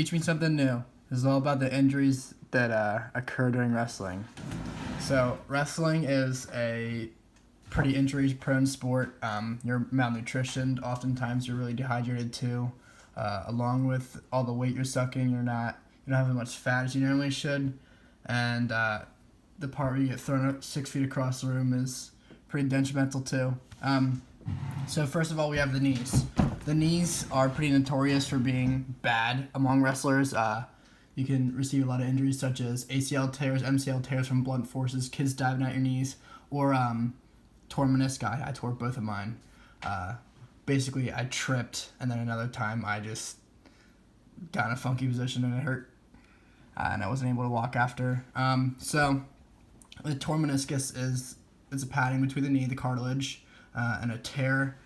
Teach me something new. This is all about the injuries that occur during wrestling. So wrestling is a pretty injury-prone sport. You're malnutritioned. Oftentimes, you're really dehydrated too. Along with all the weight you're sucking, you don't have as much fat as you normally should, and the part where you get thrown up 6 feet across the room is pretty detrimental too. So first of all, we have the knees. The knees are pretty notorious for being bad among wrestlers. You can receive a lot of injuries such as ACL tears, MCL tears from blunt forces, kids diving at your knees, or torn menisci. I tore both of mine. Basically, I tripped, and then another time I just got in a funky position and it hurt, and I wasn't able to walk after. So the torn meniscus is a padding between the knee, the cartilage, and a tear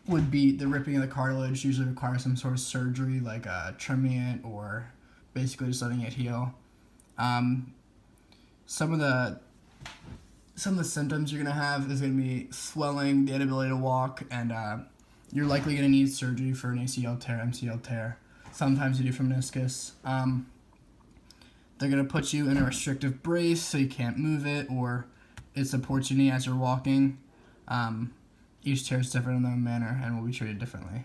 would be the ripping of the cartilage. Usually requires some sort of surgery, like trimming it or basically just letting it heal. Some of the symptoms you're gonna have is gonna be swelling, the inability to walk, and you're likely gonna need surgery for an ACL tear, MCL tear. Sometimes you do for meniscus. They're gonna put you in a restrictive brace so you can't move it, or it supports your knee as you're walking. Each tear is different in their own manner and will be treated differently.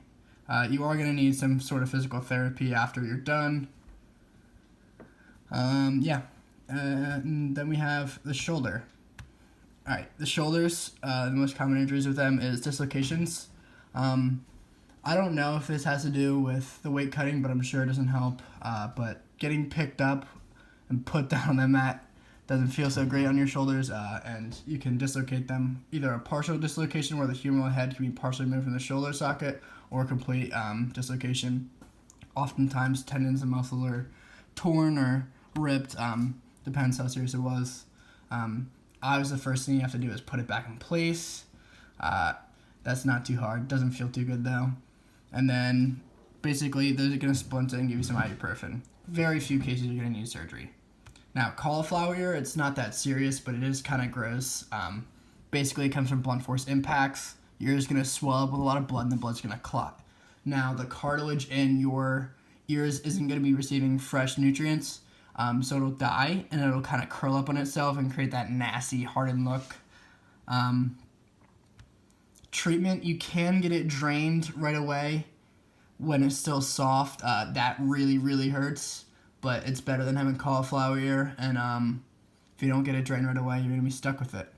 You are going to need some sort of physical therapy after you're done. And then we have the shoulder. All right, the shoulders, the most common injuries with them is dislocations. I don't know if this has to do with the weight cutting, but I'm sure it doesn't help. But getting picked up and put down on the mat doesn't feel so great on your shoulders, and you can dislocate them. Either a partial dislocation where the humeral head can be partially removed from the shoulder socket, or a complete dislocation. Oftentimes tendons and muscle are torn or ripped, depends how serious it was. Obviously the first thing you have to do is put it back in place. That's not too hard, doesn't feel too good though. And then basically they're going to splint it and give you some ibuprofen. Very few cases you're going to need surgery. Now, cauliflower ear, it's not that serious, but it is kind of gross. Basically, it comes from blunt force impacts. Your ear is going to swell up with a lot of blood, and the blood's going to clot. Now, the cartilage in your ears isn't going to be receiving fresh nutrients, so it'll die, and it'll kind of curl up on itself and create that nasty, hardened look. Treatment, you can get it drained right away when it's still soft. That really, really hurts. But it's better than having cauliflower ear, and if you don't get it drained right away, you're going to be stuck with it.